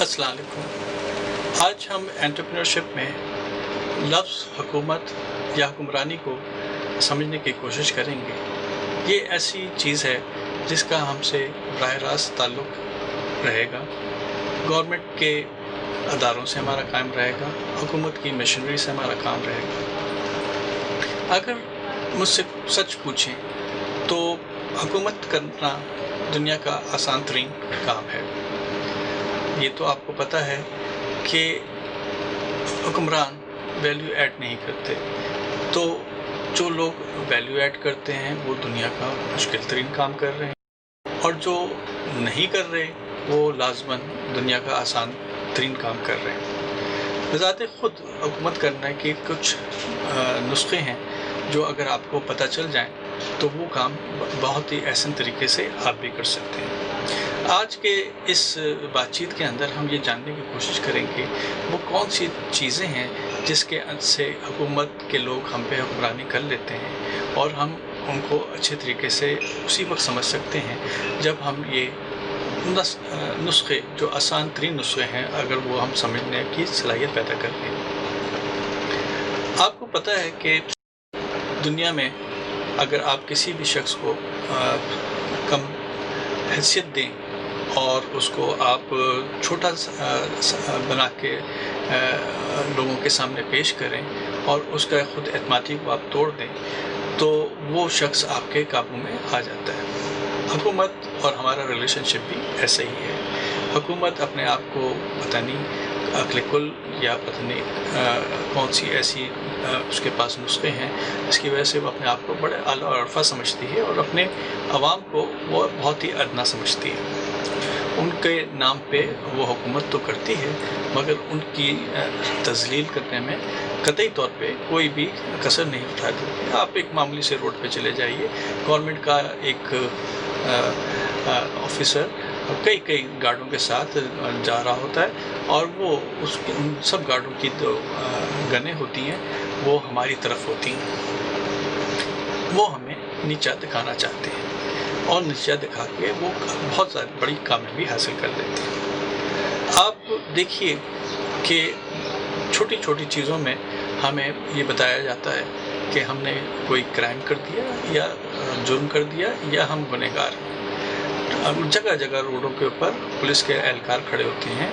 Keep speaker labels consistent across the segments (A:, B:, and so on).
A: अस्सलाम वालेकुम। आज हम एंटरप्रेन्योरशिप में लफ्ज़ हुकूमत या हुक्मरानी को समझने की कोशिश करेंगे। ये ऐसी चीज़ है जिसका हमसे बराह रास्त ताल्लुक़ रहेगा। गवर्नमेंट के अदारों से हमारा काम रहेगा, हुकूमत की मशीनरी से हमारा काम रहेगा। अगर मुझसे सच पूछें तो हुकूमत करना दुनिया का आसान तरीन काम है। ये तो आपको पता है कि हुक्मरान वैल्यू ऐड नहीं करते, तो जो लोग वैल्यू ऐड करते हैं वो दुनिया का मुश्किल तरीन काम कर रहे हैं, और जो नहीं कर रहे वो लाजमन दुनिया का आसान तरीन काम कर रहे हैं। बज़ाते ख़ुद हुकूमत करने के कुछ नुस्खे हैं जो अगर आपको पता चल जाएं तो वो काम बहुत ही आसान तरीके से आप भी कर सकते हैं। आज के इस बातचीत के अंदर हम ये जानने की कोशिश करेंगे वो कौन सी चीज़ें हैं जिसके से हुकूमत के लोग हम पे हुक्मरानी कर लेते हैं, और हम उनको अच्छे तरीके से उसी वक्त समझ सकते हैं जब हम ये नुस्खे जो आसान तरीन नुस्खे हैं अगर वो हम समझने की सलाहियत पैदा कर लें। आपको पता है कि दुनिया में अगर आप किसी भी शख्स को कम हैसियत दें और उसको आप छोटा बना के लोगों के सामने पेश करें और उसका खुद एतमादी को आप तोड़ दें तो वो शख्स आपके काबू में आ जाता है। हुकूमत और हमारा रिलेशनशिप भी ऐसे ही है। हुकूमत अपने आप को पता नहीं अक्ल कुल या पता नहीं कौन सी ऐसी उसके पास नुस्खे हैं जिसकी वजह से वो अपने आप को बड़े आला और अरफा समझती है और अपने अवाम को वो बहुत ही अदना समझती है। उनके नाम पे वो हुकूमत तो करती है मगर उनकी तज़लील करने में कतई तौर पे कोई भी कसर नहीं उठाती। आप एक मामूली से रोड पे चले जाइए, गवर्नमेंट का एक ऑफिसर कई गार्डों के साथ जा रहा होता है और वो उन सब गार्डों की जो गनें होती हैं वो हमारी तरफ होती हैं। वो हमें नीचा दिखाना चाहते हैं और नीचा दिखा के वो बहुत सारी बड़ी कामयाबी हासिल कर लेते हैं। आप देखिए कि छोटी छोटी चीज़ों में हमें ये बताया जाता है कि हमने कोई क्राइम कर दिया या जुर्म कर दिया या हम गुनहगार हैं। जगह जगह रोडों के ऊपर पुलिस के एहलकार खड़े होते हैं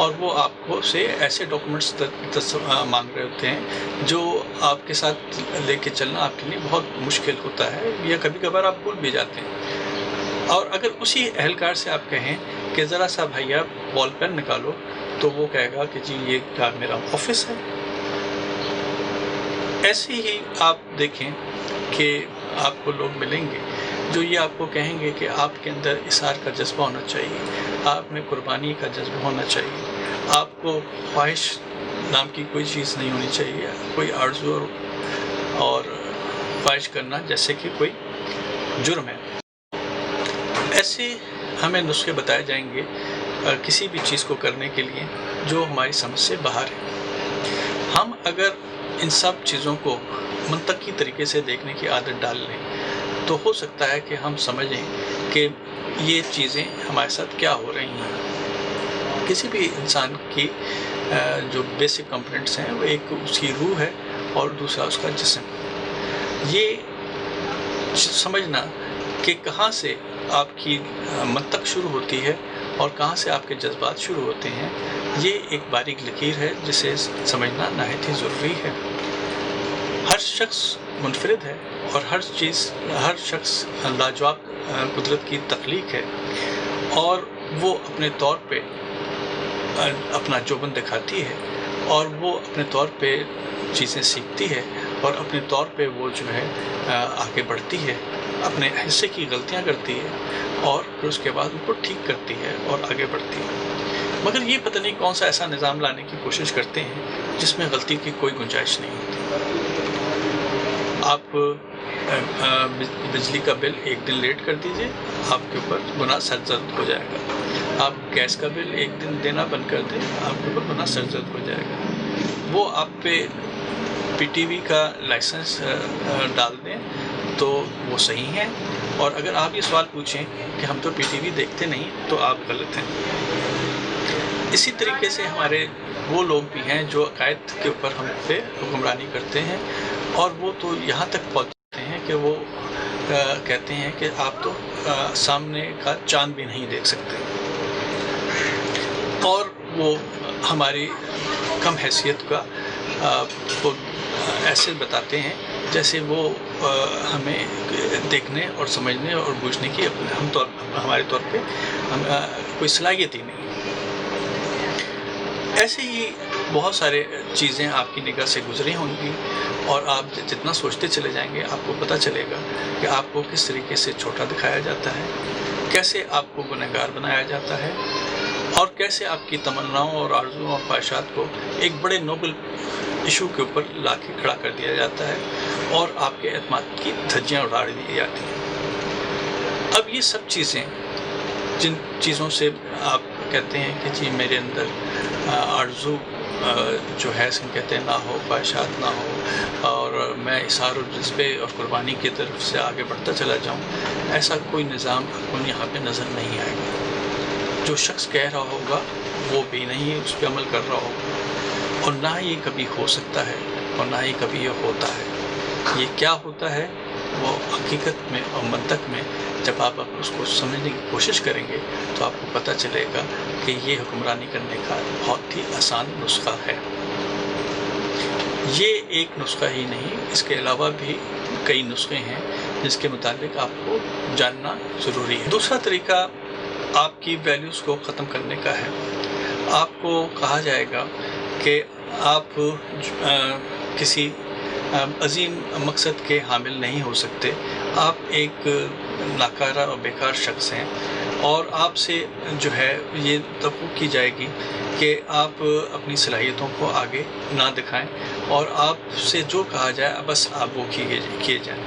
A: और वो आपको से ऐसे डॉक्यूमेंट्स मांग रहे होते हैं जो आपके साथ लेके चलना आपके लिए बहुत मुश्किल होता है या कभी कभार आप भूल भी जाते हैं। और अगर उसी एहलकार से आप कहें कि ज़रा सा भैया बॉल पेन निकालो तो वो कहेगा कि जी ये क्या मेरा ऑफिस है। ऐसे ही आप देखें कि आपको लोग मिलेंगे जो ये आपको कहेंगे कि आपके अंदर इसार का जज्बा होना चाहिए, आप में कुर्बानी का जज्बा होना चाहिए, आपको ख्वाहिश नाम की कोई चीज़ नहीं होनी चाहिए, कोई आरज़ू और ख्वाहिश करना जैसे कि कोई जुर्म है। ऐसे हमें नुस्खे बताए जाएंगे किसी भी चीज़ को करने के लिए जो हमारी समझ से बाहर है। हम अगर इन सब चीज़ों को मंतकी तरीके से देखने की आदत डाल लें तो हो सकता है कि हम समझें कि ये चीज़ें हमारे साथ क्या हो रही हैं। किसी भी इंसान की जो बेसिक कंपोनेंट्स हैं वो एक उसकी रूह है और दूसरा उसका जिस्म। ये समझना कि कहाँ से आपकी मंतक शुरू होती है और कहाँ से आपके जज्बात शुरू होते हैं, ये एक बारीक लकीर है जिसे समझना नहायत ही ज़रूरी है। हर शख्स मुनफरिद है और हर शख्स लाजवाब कुदरत की तख्लीक है और वो अपने तौर पे अपना जोबन दिखाती है और वो अपने तौर पे चीज़ें सीखती है और अपने तौर पे वो जो है आगे बढ़ती है, अपने हिस्से की गलतियां करती है और फिर उसके बाद उनको ठीक करती है और आगे बढ़ती है। मगर ये पता नहीं कौन सा ऐसा निज़ाम लाने की कोशिश करते हैं जिसमें गलती की कोई गुंजाइश नहीं होती। आप बिजली का बिल एक दिन लेट कर दीजिए, आपके ऊपर गुनाह सरजद हो जाएगा। आप गैस का बिल एक दिन देना बंद कर दें, आपके ऊपर गुनाह सरजद हो जाएगा। वो आप पे पीटीवी का लाइसेंस डाल दें तो वो सही है, और अगर आप ये सवाल पूछें कि हम तो पीटीवी देखते नहीं तो आप गलत हैं। इसी तरीके से हमारे वो लोग भी हैं जो अकायद के ऊपर हम पे हुक्मरानी करते हैं, और वो तो यहाँ तक पहुँचते हैं कि वो कहते हैं कि आप तो सामने का चाँद भी नहीं देख सकते, और वो हमारी कम हैसियत का वो ऐसे बताते हैं जैसे वो हमें देखने और समझने और बूझने की हमारे तौर पे कोई सलाहियत ही नहीं। ऐसे ही बहुत सारे चीज़ें आपकी निगाह से गुजरी होंगी, और आप जितना सोचते चले जाएंगे आपको पता चलेगा कि आपको किस तरीके से छोटा दिखाया जाता है, कैसे आपको गुनहगार बनाया जाता है, और कैसे आपकी तमन्नाओं और आरज़ुओं और ख्वाहिशात को एक बड़े नोबल इशू के ऊपर ला के खड़ा कर दिया जाता है, और आपके एतमाद की धज्जियाँ उड़ा दी जाती हैं। अब ये सब चीज़ें, जिन चीज़ों से आप कहते हैं कि जी मेरे अंदर आरज़ू जो है कहते हैं ना हो, ख्वाहिशात ना हो, और मैं इसार और जज्बे और कुर्बानी की तरफ से आगे बढ़ता चला जाऊँ, ऐसा कोई निज़ाम आपको यहाँ पे नज़र नहीं आएगा। जो शख्स कह रहा होगा वो भी नहीं उस पर अमल कर रहा होगा, और ना ये कभी हो सकता है और ना ही कभी ये होता है। ये क्या होता है वो हकीकत में और मंतक में जब आप उसको समझने की कोशिश करेंगे तो आपको पता चलेगा कि ये हुक्मरानी करने का बहुत ही आसान नुस्खा है। ये एक नुस्खा ही नहीं, इसके अलावा भी कई नुस्खे हैं जिसके मुताबिक आपको जानना ज़रूरी है। दूसरा तरीका आपकी वैल्यूज़ को ख़त्म करने का है। आपको कहा जाएगा कि आप किसी अजीम मकसद के हामिल नहीं हो सकते, आप एक नाकारा और बेकार शख्स हैं, और आपसे जो है ये तवक्को की जाएगी कि आप अपनी सलाहियतों को आगे ना दिखाएं, और आपसे जो कहा जाए बस आप वो किए जाएं।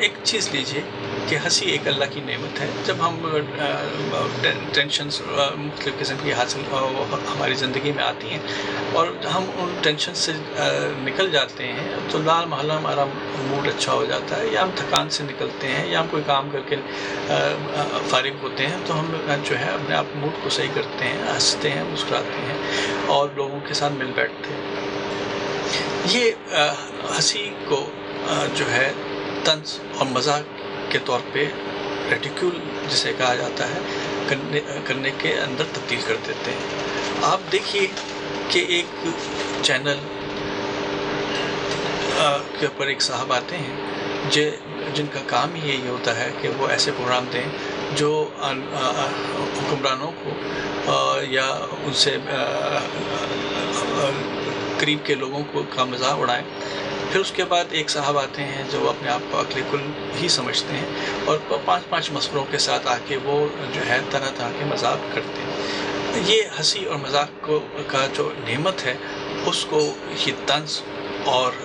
A: एक चीज़ लीजिए कि हंसी एक अल्लाह की नेमत है। जब हम टेंशन्स मुख्तलिफ़ किस्म की हासिल हमारी ज़िंदगी में आती हैं और हम उन टेंशन से निकल जाते हैं तो लाल महला हमारा मूड अच्छा हो जाता है, या हम थकान से निकलते हैं, या हम कोई काम करके फ़ारिग होते हैं तो हम जो है अपने आप मूड को सही करते हैं, हंसते हैं, मुस्कुराते हैं और लोगों के साथ मिल बैठते हैं। ये हंसी को जो है तंज और मजाक के तौर पे रेटिक्यूल जिसे कहा जाता है करने के अंदर तब्दील कर देते हैं। आप देखिए कि एक चैनल के ऊपर एक साहब आते हैं जिनका काम ही यही होता है कि वो ऐसे प्रोग्राम दें जो हुक्मरानों को या उनसे करीब के लोगों को का मजाक उड़ाएं। फिर उसके बाद एक साहब आते हैं जो अपने आप को अक्ल कुल ही समझते हैं और 5-5 मसखरों के साथ आके वो जो है तरह तरह के मजाक करते हैं। ये हंसी और मजाक का जो नेमत है उसको ये तंज और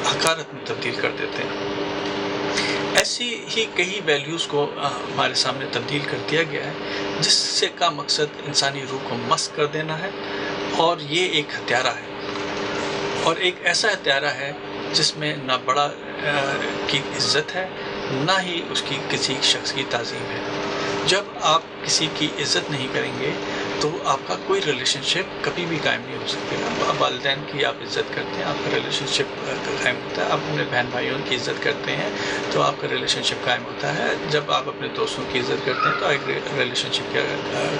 A: हकारत में तब्दील कर देते हैं। ऐसी ही कई वैल्यूज़ को हमारे सामने तब्दील कर दिया गया है जिससे का मकसद इंसानी रूह को मस्त कर देना है, और ये एक हत्यारा है, और एक ऐसा हत्यारा है जिसमें ना बड़ा की इज़्ज़त है ना ही उसकी किसी शख्स की ताज़ीम है। जब आप किसी की इज़्ज़त नहीं करेंगे तो आपका कोई रिलेशनशिप कभी भी कायम नहीं हो सकेगा। वालिदैन की आप इज़्ज़त करते हैं, आपका रिलेशनशिप कायम होता है। आप अपने बहन भाइयों की इज़्ज़त करते हैं तो आपका रिलेशनशिप कायम होता है। जब आप अपने दोस्तों की इज़्ज़त करते हैं तो एक रिलेशनशिप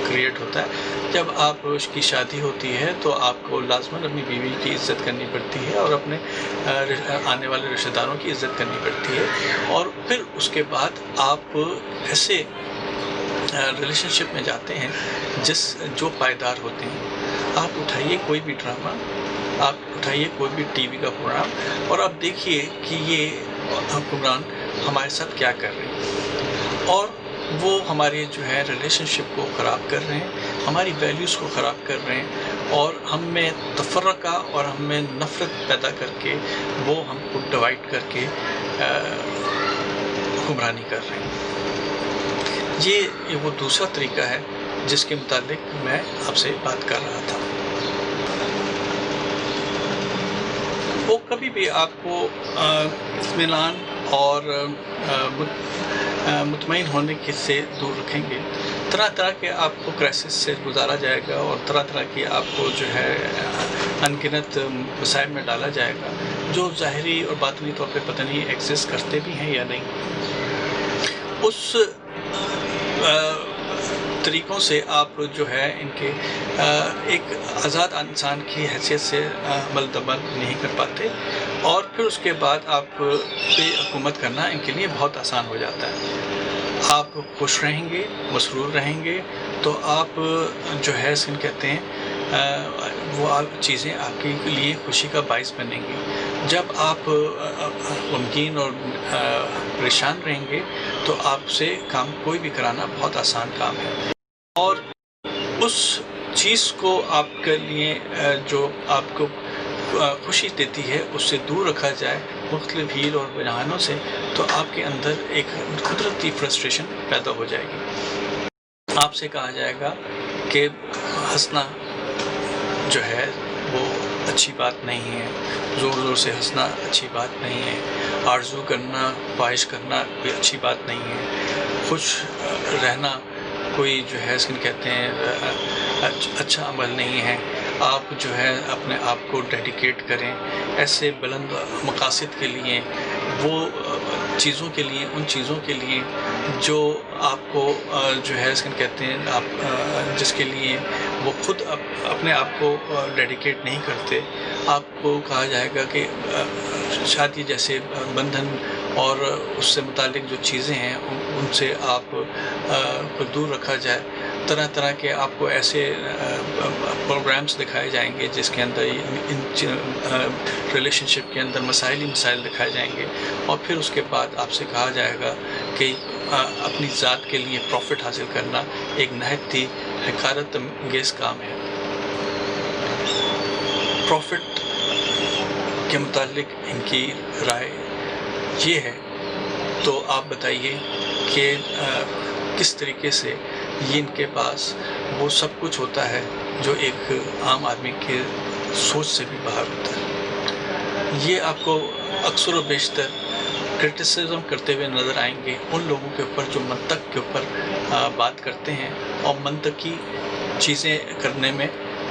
A: क्रिएट होता है। जब आप उसकी शादी होती है तो आपको लाजमन अपनी बीवी की इज़्ज़त करनी पड़ती है और अपने आने वाले रिश्तेदारों की इज़्ज़त करनी पड़ती है, और फिर उसके बाद आप ऐसे रिलेशनशिप में जाते हैं जो पायदार होते हैं। आप उठाइए कोई भी ड्रामा, आप उठाइए कोई भी टीवी का प्रोग्राम और आप देखिए कि ये हुक्मरान हमारे साथ क्या कर रहे हैं, और वो हमारे जो है रिलेशनशिप को ख़राब कर रहे हैं, हमारी वैल्यूज़ को ख़राब कर रहे हैं, और हम में तफर्रका और हम में नफ़रत पैदा करके वो हमको डिवाइड करके हुक्मरानी कर रहे हैं। ये वो दूसरा तरीका है जिसके मुतालिक मैं आपसे बात कर रहा था। वो कभी भी आपको इत्मीनान और مطمئن ہونے کے سے دور رکھیں گے، طرح طرح کے آپ کو کرائسس سے گزارا جائے گا اور طرح طرح کی آپ کو جو ہے انگنت مسائل میں ڈالا جائے گا، جو ظاہری اور باطنی طور پہ پتہ نہیں ایگزسٹ کرتے بھی ہیں یا نہیں۔ اس طریقوں سے آپ جو ہے ان کے ایک آزاد انسان کی حیثیت سے عمل دمل نہیں کر پاتے، اور پھر اس کے بعد آپ پہ حکومت کرنا ان کے لیے بہت آسان ہو جاتا ہے۔ آپ خوش رہیں گے، مسرور رہیں گے، تو آپ جو ہے سن کہتے ہیں وہ چیزیں آپ کے لیے خوشی کا باعث بنیں گی۔ جب آپ غمگین اور پریشان رہیں گے تو آپ سے کام کوئی بھی کرانا بہت آسان کام ہے، اور اس چیز کو آپ کے لیے جو آپ کو خوشی دیتی ہے اس سے دور رکھا جائے مختلف ہیل اور بہانوں سے، تو آپ کے اندر ایک قدرتی فرسٹریشن پیدا ہو جائے گی۔ آپ سے کہا جائے گا کہ ہنسنا جو ہے وہ اچھی بات نہیں ہے، زور زور سے ہنسنا اچھی بات نہیں ہے، آرزو کرنا، خواہش کرنا بھی اچھی بات نہیں ہے، خوش رہنا کوئی جو ہے اس کو کہتے ہیں اچھا عمل نہیں ہے۔ آپ جو ہے اپنے آپ کو ڈیڈیکیٹ کریں ایسے بلند مقاصد کے لیے، وہ چیزوں کے لیے، ان چیزوں کے لیے جو آپ کو جو ہے اس کو کہتے ہیں آپ جس کے لیے وہ خود اپنے آپ کو ڈیڈیکیٹ نہیں کرتے۔ آپ کو کہا جائے گا کہ شادی جیسے بندھن اور اس سے متعلق جو چیزیں ہیں ان سے آپ کو دور رکھا جائے۔ طرح طرح کے آپ کو ایسے پروگرامز دکھائے جائیں گے جس کے اندر ان ریلیشن شپ کے اندر مسائل ہی مسائل دکھائے جائیں گے، اور پھر اس کے بعد آپ سے کہا جائے گا کہ اپنی ذات کے لیے پروفٹ حاصل کرنا ایک نہایت ہی حقارت انگیز کام ہے۔ پروفٹ کے متعلق ان کی رائے یہ ہے، تو آپ بتائیے کہ کس طریقے سے یہ ان کے پاس وہ سب کچھ ہوتا ہے جو ایک عام آدمی کے سوچ سے بھی باہر ہوتا ہے۔ یہ آپ کو اکثر و بیشتر کرٹیسزم کرتے ہوئے نظر آئیں گے ان لوگوں کے اوپر جو منطق کے اوپر بات کرتے ہیں اور منطقی چیزیں کرنے میں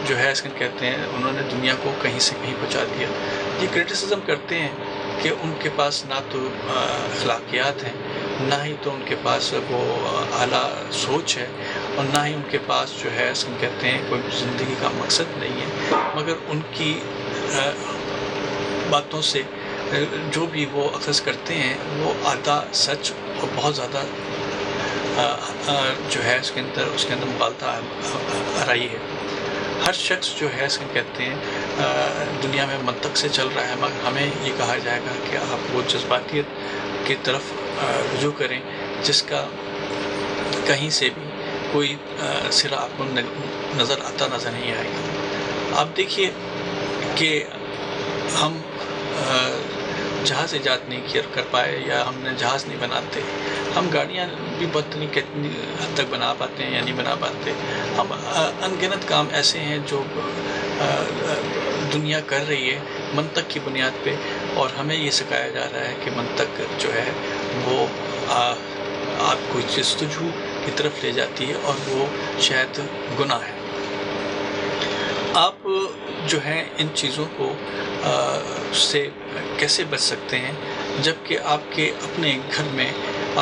A: جو ہے اس کو کہتے ہیں انہوں نے دنیا کو کہیں سے کہیں پہنچا دیا۔ یہ کرٹیسزم کرتے ہیں کہ ان کے پاس نہ تو اخلاقیات ہیں، نہ ہی تو ان کے پاس وہ اعلیٰ سوچ ہے، اور نہ ہی ان کے پاس جو ہے اس کو کہتے ہیں کوئی زندگی کا مقصد نہیں ہے، مگر ان کی باتوں سے جو بھی وہ اخذ کرتے ہیں وہ آدھا سچ اور بہت زیادہ جو ہے اس کے اندر مغالطہ آرائی ہے۔ ہر شخص جو ہے اس کو کہتے ہیں دنیا میں منطق سے چل رہا ہے، مگر ہمیں یہ کہا جائے گا کہ آپ وہ جذباتیت کی طرف رجوع کریں جس کا کہیں سے بھی کوئی سرا آپ کو نظر نہیں آئے گا۔ آپ دیکھیے کہ ہم جہاز ایجاد نہیں کر پائے، یا ہم نے جہاز نہیں بناتے، ہم گاڑیاں بھی کتنی حد تک بنا پاتے ہیں یا نہیں بنا پاتے۔ ہم انگنت کام ایسے ہیں جو دنیا کر رہی ہے منطق کی بنیاد پہ، اور ہمیں یہ سکھایا جا رہا ہے کہ منطق جو ہے وہ آپ کو جستجو کی طرف لے جاتی ہے، اور وہ شاید گناہ ہے۔ آپ جو ہیں ان چیزوں کو سے کیسے بچ سکتے ہیں جبکہ آپ کے اپنے گھر میں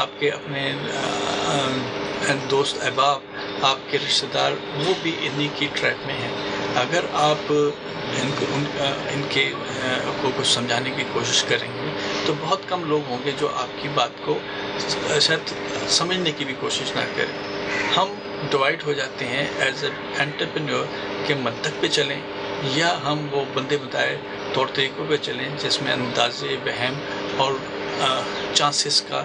A: آپ کے اپنے دوست احباب، آپ کے رشتہ دار وہ بھی انہی کی ٹریپ میں ہیں؟ اگر آپ ان کے کو کچھ سمجھانے کی کوشش کریں گے تو بہت کم لوگ ہوں گے جو آپ کی بات کو شاید سمجھنے کی بھی کوشش نہ کریں۔ ہم ڈیوائڈ ہو جاتے ہیں ایز اے انٹرپرینیور کہ منطق پہ چلیں، یا ہم وہ بندے بتائے طور طریقوں پہ چلیں جس میں اندازے، وہم اور چانسز کا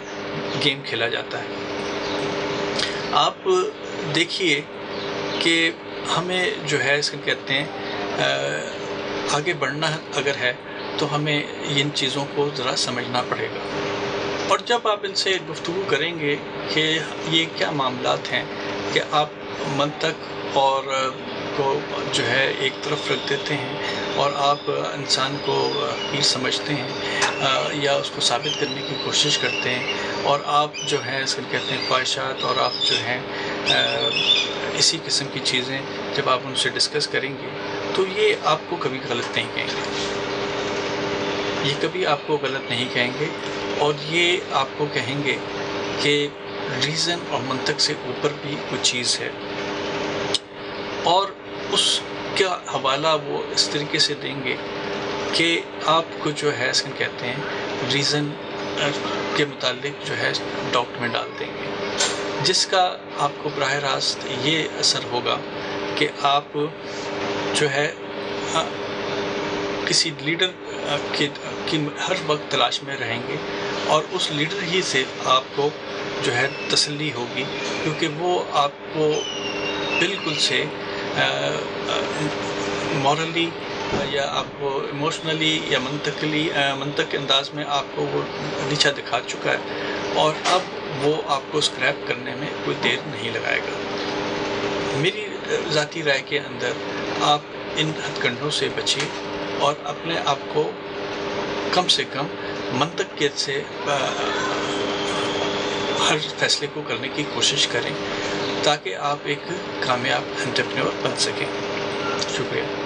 A: گیم کھیلا جاتا ہے۔ آپ دیکھیے کہ ہمیں جو ہے اس کو کہتے ہیں آگے بڑھنا اگر ہے تو ہمیں ان چیزوں کو ذرا سمجھنا پڑے گا، اور جب آپ ان سے گفتگو کریں گے کہ یہ کیا معاملات ہیں کہ آپ منطق اور کو جو ہے ایک طرف رکھ دیتے ہیں اور آپ انسان کو حقیر سمجھتے ہیں یا اس کو ثابت کرنے کی کوشش کرتے ہیں، اور آپ جو ہے اس کو کہتے ہیں خواہشات، اور آپ جو ہیں اسی قسم کی چیزیں جب آپ ان سے ڈسکس کریں گے تو یہ آپ کو کبھی غلط نہیں کہیں گے، یہ کبھی آپ کو غلط نہیں کہیں گے، اور یہ آپ کو کہیں گے کہ ریزن اور منطق سے اوپر بھی کوئی چیز ہے، اور اس کا حوالہ وہ اس طریقے سے دیں گے کہ آپ کو جو ہے اس کو کہتے ہیں ریزن کے متعلق جو ہے ڈاؤٹ میں ڈال دیں گے، جس کا آپ کو براہ راست یہ اثر ہوگا کہ آپ جو ہے کسی لیڈر کی ہر وقت تلاش میں رہیں گے، اور اس لیڈر ہی سے آپ کو جو ہے تسلی ہوگی، کیونکہ وہ آپ کو بالکل سے مورلی یا آپ کو ایموشنلی یا منطق انداز میں آپ کو وہ نیچا دکھا چکا ہے، اور اب وہ آپ کو اسکریپ کرنے میں کوئی دیر نہیں لگائے گا۔ میری ذاتی رائے کے اندر آپ ان ہتھ کنڈوں سے بچیں اور اپنے آپ کو کم سے کم منطق کے سے ہر فیصلے کو کرنے کی کوشش کریں، تاکہ آپ ایک کامیاب انٹرپرینور بن سکیں۔ شکریہ۔